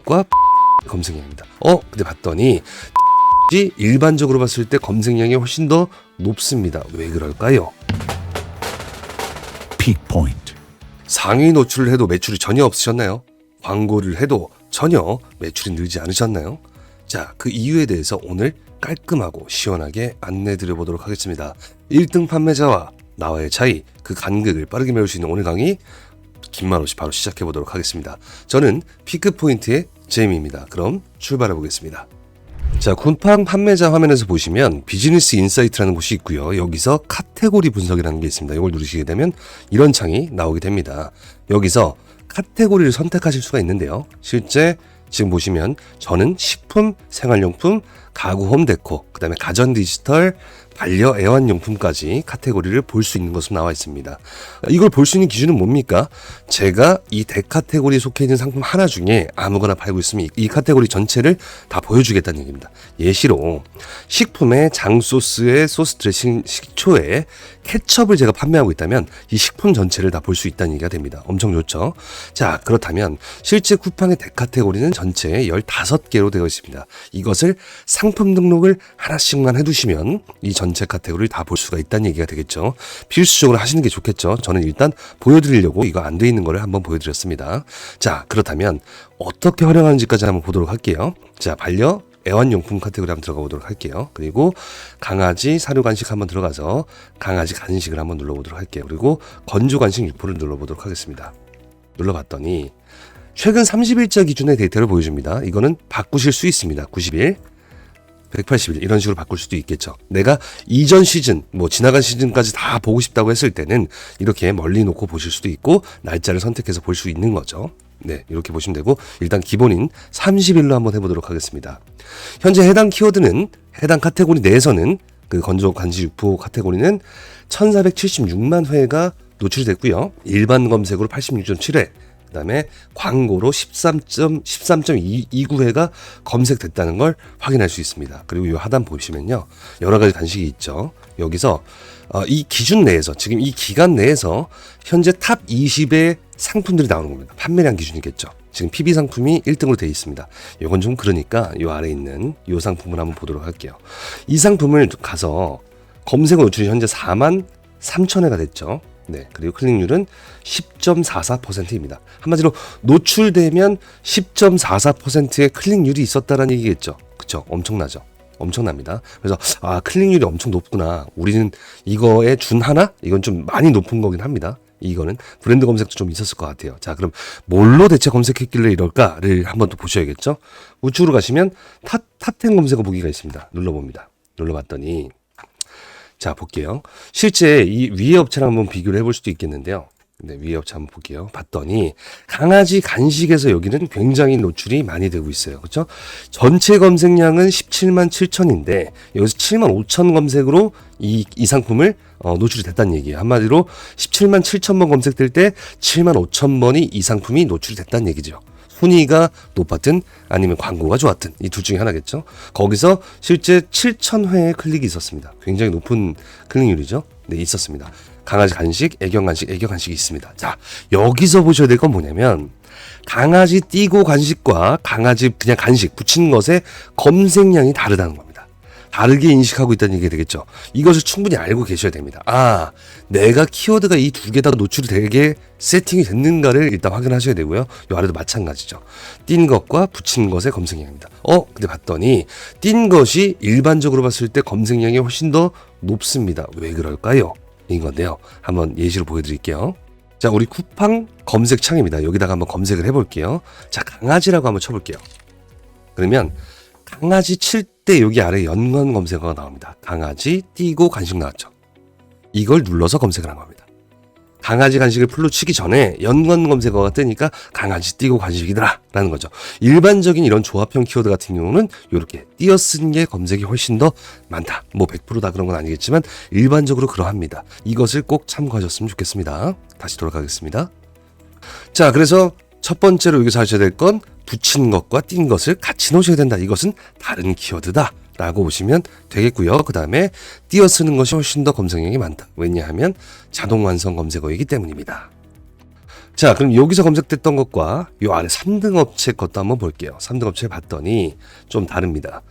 것과 검색량입니다. 근데 봤더니 일반적으로 봤을 때 검색량이 훨씬 더 높습니다. 왜 그럴까요? Peak point. 상위 노출을 해도 매출이 전혀 없으셨나요? 광고를 해도 전혀 매출이 늘지 않으셨나요? 자, 그 이유에 대해서 오늘 깔끔하고 시원하게 안내 드려보도록 하겠습니다. 1등 판매자와 나와의 차이, 그 간극을 빠르게 메울 수 있는 오늘 강의, 긴 말 없이 바로 시작해보도록 하겠습니다. 저는 피크포인트의 제이미입니다. 그럼 출발해 보겠습니다. 자, 쿠팡 판매자 화면에서 보시면 비즈니스 인사이트라는 곳이 있고요. 여기서 카테고리 분석이라는 게 있습니다. 이걸 누르시게 되면 이런 창이 나오게 됩니다. 여기서 카테고리를 선택하실 수가 있는데요. 실제 지금 보시면 저는 식품, 생활용품, 가구 홈데코, 그 다음에 가전 디지털, 반려 애완용품까지 카테고리를 볼 수 있는 것으로 나와 있습니다. 이걸 볼 수 있는 기준은 뭡니까? 제가 이 대카테고리에 속해 있는 상품 하나 중에 아무거나 팔고 있으면 이 카테고리 전체를 다 보여주겠다는 얘기입니다. 예시로 식품에 장소스에 소스 드레싱, 식초에 케첩을 제가 판매하고 있다면 이 식품 전체를 다 볼 수 있다는 얘기가 됩니다. 엄청 좋죠? 자, 그렇다면 실제 쿠팡의 대카테고리는 전체 15개로 되어 있습니다. 이것을 상품 등록을 하나씩만 해두시면 이 전체 카테고리를 다 볼 수가 있다는 얘기가 되겠죠. 필수적으로 하시는 게 좋겠죠. 저는 일단 보여드리려고 이거 안 돼 있는 거를 한번 보여드렸습니다. 자, 그렇다면 어떻게 활용하는지까지 한번 보도록 할게요. 자, 반려 애완용품 카테고리 한번 들어가 보도록 할게요. 그리고 강아지 사료 간식 한번 들어가서 강아지 간식을 한번 눌러보도록 할게요. 그리고 건조 간식 유포를 눌러보도록 하겠습니다. 눌러봤더니 최근 30일자 기준의 데이터를 보여줍니다. 이거는 바꾸실 수 있습니다. 90일, 180일 이런 식으로 바꿀 수도 있겠죠. 내가 이전 시즌, 지나간 시즌까지 다 보고 싶다고 했을 때는 이렇게 멀리 놓고 보실 수도 있고 날짜를 선택해서 볼 수 있는 거죠. 네, 이렇게 보시면 되고 일단 기본인 30일로 한번 해보도록 하겠습니다. 현재 해당 키워드는 해당 카테고리 내에서는 그 건조 간식 유포 카테고리는 1476만 회가 노출이 됐고요. 일반 검색으로 86.7회, 그 다음에 광고로 13.29회가 검색됐다는 걸 확인할 수 있습니다. 그리고 이 하단 보시면요. 여러 가지 간식이 있죠. 여기서 이 기준 내에서, 지금 이 기간 내에서 현재 탑 20의 상품들이 나오는 겁니다. 판매량 기준이겠죠. 지금 PB 상품이 1등으로 되어 있습니다. 이건 좀 그러니까 이 아래에 있는 이 상품을 한번 보도록 할게요. 이 상품을 가서 검색 노출이 현재 43,000회가 됐죠. 네, 그리고 클릭률은 10.44%입니다. 한마디로 노출되면 10.44%의 클릭률이 있었다는 얘기겠죠. 그쵸? 엄청나죠? 엄청납니다. 그래서 클릭률이 엄청 높구나. 우리는 이거에 준 하나? 이건 좀 많이 높은 거긴 합니다. 이거는 브랜드 검색도 좀 있었을 것 같아요. 자, 그럼 뭘로 대체 검색했길래 이럴까를 한번 또 보셔야겠죠. 우측으로 가시면 탑10 검색어 보기가 있습니다. 눌러봅니다. 눌러봤더니 자, 볼게요. 실제 이 위의 업체랑 한번 비교를 해볼 수도 있겠는데요. 네, 위의 업체 한번 볼게요. 봤더니 강아지 간식에서 여기는 굉장히 노출이 많이 되고 있어요. 그렇죠? 전체 검색량은 17만 7천인데 여기서 7만 5천 검색으로 이 상품을 노출이 됐다는 얘기예요. 한마디로 17만 7천 번 검색될 때 7만 5천 번이 이 상품이 노출이 됐다는 얘기죠. 순위가 높았든 아니면 광고가 좋았든 이 둘 중에 하나겠죠. 거기서 실제 7,000회의 클릭이 있었습니다. 굉장히 높은 클릭률이죠. 네, 있었습니다. 강아지 간식, 애견 간식이 있습니다. 자, 여기서 보셔야 될 건 뭐냐면 강아지 띄고 간식과 강아지 그냥 간식 붙인 것의 검색량이 다르다는 겁니다. 다르게 인식하고 있다는 얘기가 되겠죠. 이것을 충분히 알고 계셔야 됩니다. 내가 키워드가 이 두 개 다 노출이 되게 세팅이 됐는가를 일단 확인하셔야 되고요. 이 아래도 마찬가지죠. 띈 것과 붙인 것의 검색량입니다. 근데 봤더니 띈 것이 일반적으로 봤을 때 검색량이 훨씬 더 높습니다. 왜 그럴까요? 인 건데요. 한번 예시로 보여드릴게요. 자, 우리 쿠팡 검색창입니다. 여기다가 한번 검색을 해볼게요. 자, 강아지라고 한번 쳐볼게요. 그러면 강아지 칠 때 여기 아래 연관 검색어가 나옵니다. 강아지 띄고 간식 나왔죠. 이걸 눌러서 검색을 한 겁니다. 강아지 간식을 풀로 치기 전에 연관 검색어가 뜨니까 강아지 띄고 간식이더라 라는 거죠. 일반적인 이런 조합형 키워드 같은 경우는 이렇게 띄어쓴 게 검색이 훨씬 더 많다. 100%다 그런 건 아니겠지만 일반적으로 그러합니다. 이것을 꼭 참고하셨으면 좋겠습니다. 다시 돌아가겠습니다. 자, 그래서 첫 번째로 여기서 하셔야 될 건 붙인 것과 띈 것을 같이 놓으셔야 된다. 이것은 다른 키워드다 라고 보시면 되겠고요. 그 다음에 띄어쓰는 것이 훨씬 더 검색량이 많다. 왜냐하면 자동 완성 검색어이기 때문입니다. 자, 그럼 여기서 검색됐던 것과 요 아래 3등 업체 것도 한번 볼게요. 3등 업체 봤더니 좀 다릅니다.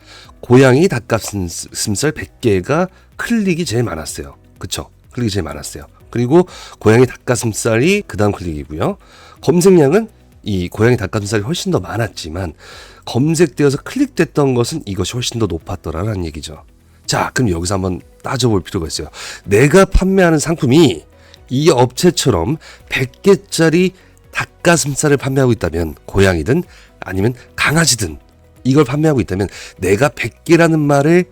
고양이 닭가슴살 100개가 클릭이 제일 많았어요. 그쵸? 클릭이 제일 많았어요. 그리고 고양이 닭가슴살이 그 다음 클릭이고요. 검색량은 이 고양이 닭가슴살이 훨씬 더 많았지만 검색되어서 클릭됐던 것은 이것이 훨씬 더 높았더라라는 얘기죠. 자, 그럼 여기서 한번 따져볼 필요가 있어요. 내가 판매하는 상품이 이 업체처럼 100개짜리 닭가슴살을 판매하고 있다면, 고양이든 아니면 강아지든 이걸 판매하고 있다면 내가 100개라는 말을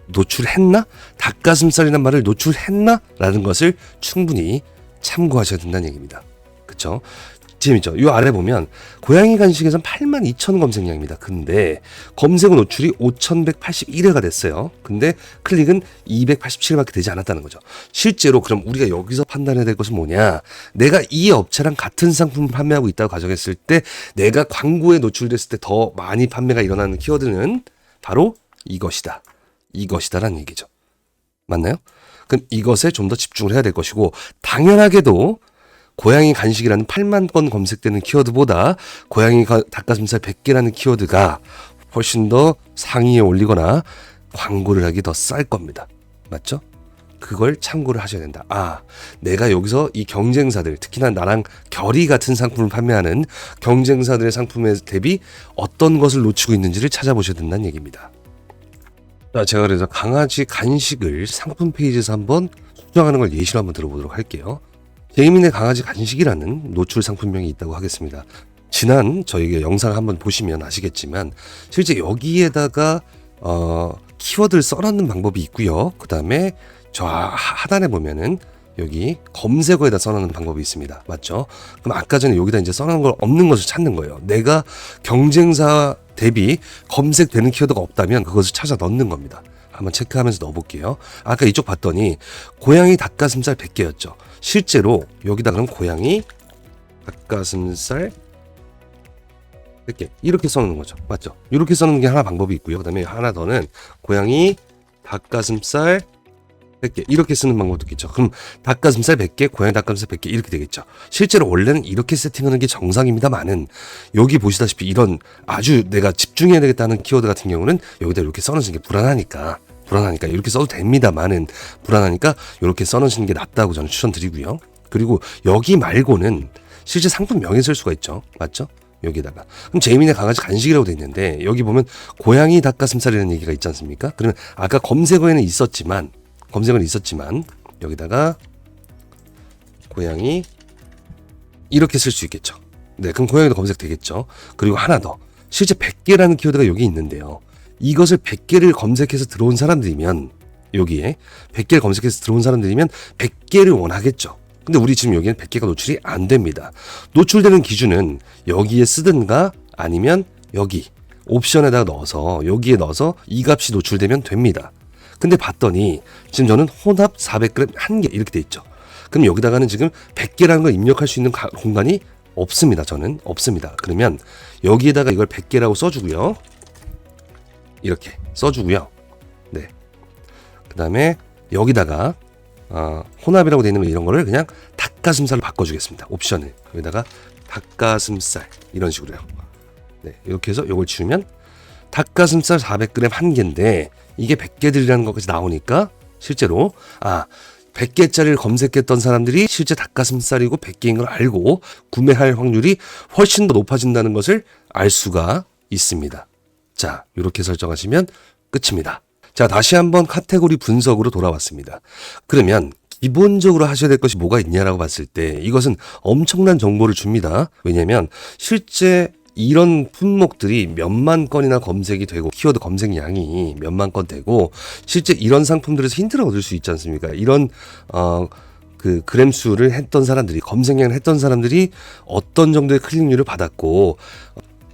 노출했나? 닭가슴살이라는 말을 노출했나? 라는 것을 충분히 참고하셔야 된다는 얘기입니다. 그쵸? 재밌죠? 이 아래 보면 고양이 간식에선 82,000 검색량입니다. 근데 검색 노출이 5,181회가 됐어요. 근데 클릭은 287밖에 되지 않았다는 거죠. 실제로 그럼 우리가 여기서 판단해야 될 것은 뭐냐? 내가 이 업체랑 같은 상품을 판매하고 있다고 가정했을 때 내가 광고에 노출됐을 때 더 많이 판매가 일어나는 키워드는 바로 이것이다. 이것이다라는 얘기죠. 맞나요? 그럼 이것에 좀 더 집중을 해야 될 것이고, 당연하게도 고양이 간식이라는 8만 건 검색되는 키워드보다 고양이 닭가슴살 100개라는 키워드가 훨씬 더 상위에 올리거나 광고를 하기 더 쌀 겁니다. 맞죠? 그걸 참고를 하셔야 된다. 아, 내가 여기서 이 경쟁사들, 특히나 나랑 결이 같은 상품을 판매하는 경쟁사들의 상품에 대비 어떤 것을 놓치고 있는지를 찾아보셔야 된다는 얘기입니다. 자, 제가 그래서 강아지 간식을 상품 페이지에서 한번 수정하는 걸 예시로 한번 들어보도록 할게요. 제이민의 강아지 간식이라는 노출 상품명이 있다고 하겠습니다. 지난 저희 영상을 한번 보시면 아시겠지만 실제 여기에다가 키워드를 써넣는 방법이 있고요. 그 다음에 저 하단에 보면은 여기 검색어에다 써넣는 방법이 있습니다. 맞죠? 그럼 아까 전에 여기다 이제 써놓은 걸 없는 것을 찾는 거예요. 내가 경쟁사 대비 검색되는 키워드가 없다면 그것을 찾아 넣는 겁니다. 한번 체크하면서 넣어볼게요. 아까 이쪽 봤더니 고양이 닭가슴살 100개였죠. 실제로 여기다 그럼 고양이 닭가슴살 100개 이렇게 써놓는 거죠. 맞죠? 이렇게 써놓는 게 하나 방법이 있고요. 그 다음에 하나 더는 고양이 닭가슴살 100개 이렇게 쓰는 방법도 있겠죠. 그럼 닭가슴살 100개, 고양이 닭가슴살 100개 이렇게 되겠죠. 실제로 원래는 이렇게 세팅하는 게 정상입니다만은 여기 보시다시피 이런 아주 내가 집중해야 되겠다는 키워드 같은 경우는 여기다 이렇게 써놓으시는 게 불안하니까 이렇게 써도 됩니다만은 불안하니까 이렇게 써놓으시는 게 낫다고 저는 추천드리고요. 그리고 여기 말고는 실제 상품명에 쓸 수가 있죠. 맞죠? 여기다가 그럼 제이민의 강아지 간식이라고 돼 있는데 여기 보면 고양이 닭가슴살이라는 얘기가 있지 않습니까? 그러면 아까 검색어에는 있었지만 여기다가 고양이 이렇게 쓸 수 있겠죠. 네, 그럼 고양이도 검색되겠죠. 그리고 하나 더, 실제 100개라는 키워드가 여기 있는데요. 이것을 100개를 검색해서 들어온 사람들이면 여기에 100개를 검색해서 들어온 사람들이면 100개를 원하겠죠. 근데 우리 지금 여기는 100개가 노출이 안 됩니다. 노출되는 기준은 여기에 쓰든가 아니면 여기 옵션에다가 넣어서 여기에 넣어서 이 값이 노출되면 됩니다. 근데 봤더니 지금 저는 혼합 400g 1개 이렇게 돼 있죠. 그럼 여기다가는 지금 100개라는 걸 입력할 수 있는 공간이 없습니다. 저는 없습니다. 그러면 여기에다가 이걸 100개라고 써주고요. 이렇게 써주고요. 네. 그 다음에 여기다가 혼합이라고 돼 있는 거 이런 거를 그냥 닭가슴살로 바꿔주겠습니다. 옵션을 여기다가 닭가슴살 이런 식으로요. 네, 이렇게 해서 이걸 치우면 닭가슴살 400g 1개인데 이게 100개들이라는 것까지 나오니까 실제로 100개짜리를 검색했던 사람들이 실제 닭가슴살이고 100개인 걸 알고 구매할 확률이 훨씬 더 높아진다는 것을 알 수가 있습니다. 자, 이렇게 설정하시면 끝입니다. 자, 다시 한번 카테고리 분석으로 돌아왔습니다. 그러면 기본적으로 하셔야 될 것이 뭐가 있냐라고 봤을 때 이것은 엄청난 정보를 줍니다. 왜냐하면 실제 이런 품목들이 몇만 건이나 검색이 되고 키워드 검색량이 몇만 건 되고 실제 이런 상품들에서 힌트를 얻을 수 있지 않습니까? 이런 그 그램수를 했던 사람들이 검색량을 했던 사람들이 어떤 정도의 클릭률을 받았고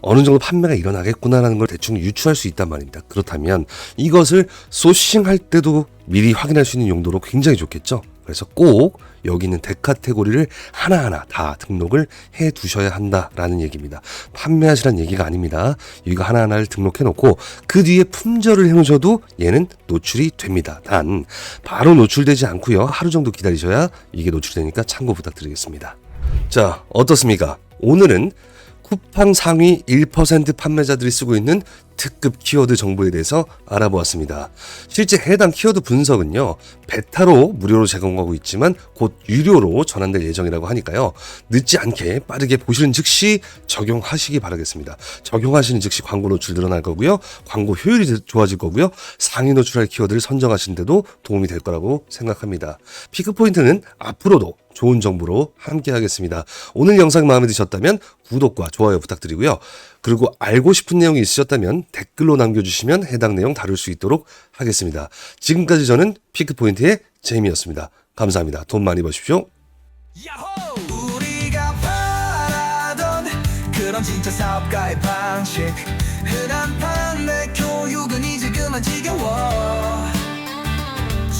어느 정도 판매가 일어나겠구나라는 걸 대충 유추할 수 있단 말입니다. 그렇다면 이것을 소싱할 때도 미리 확인할 수 있는 용도로 굉장히 좋겠죠. 그래서 꼭 여기 있는 대카테고리를 하나하나 다 등록을 해 두셔야 한다라는 얘기입니다. 판매하시라는 얘기가 아닙니다. 이거 하나하나를 등록해 놓고 그 뒤에 품절을 해 놓으셔도 얘는 노출이 됩니다. 단 바로 노출되지 않고요. 하루 정도 기다리셔야 이게 노출되니까 참고 부탁드리겠습니다. 자, 어떻습니까? 오늘은 쿠팡 상위 1% 판매자들이 쓰고 있는 특급 키워드 정보에 대해서 알아보았습니다. 실제 해당 키워드 분석은요, 베타로 무료로 제공하고 있지만 곧 유료로 전환될 예정이라고 하니까요, 늦지 않게 빠르게 보시는 즉시 적용하시기 바라겠습니다. 적용하시는 즉시 광고 노출 늘어날 거고요, 광고 효율이 좋아질 거고요, 상위 노출할 키워드를 선정하시는 데도 도움이 될 거라고 생각합니다. 피크포인트는 앞으로도 좋은 정보로 함께 하겠습니다. 오늘 영상 마음에 드셨다면 구독과 좋아요 부탁드리고요. 그리고 알고 싶은 내용이 있으셨다면 댓글로 남겨주시면 해당 내용 다룰 수 있도록 하겠습니다. 지금까지 저는 피크포인트의 제이미였습니다. 감사합니다. 돈 많이 버십시오. 야호! 우리가 바라던 그런 진짜 사업가의 방식, 흔한 판매 교육은 이제 그만 지겨워.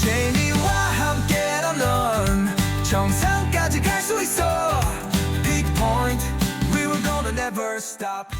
제이미와 함께란 넌 정상까지 갈 수 있어. Big point, we were gonna never stop.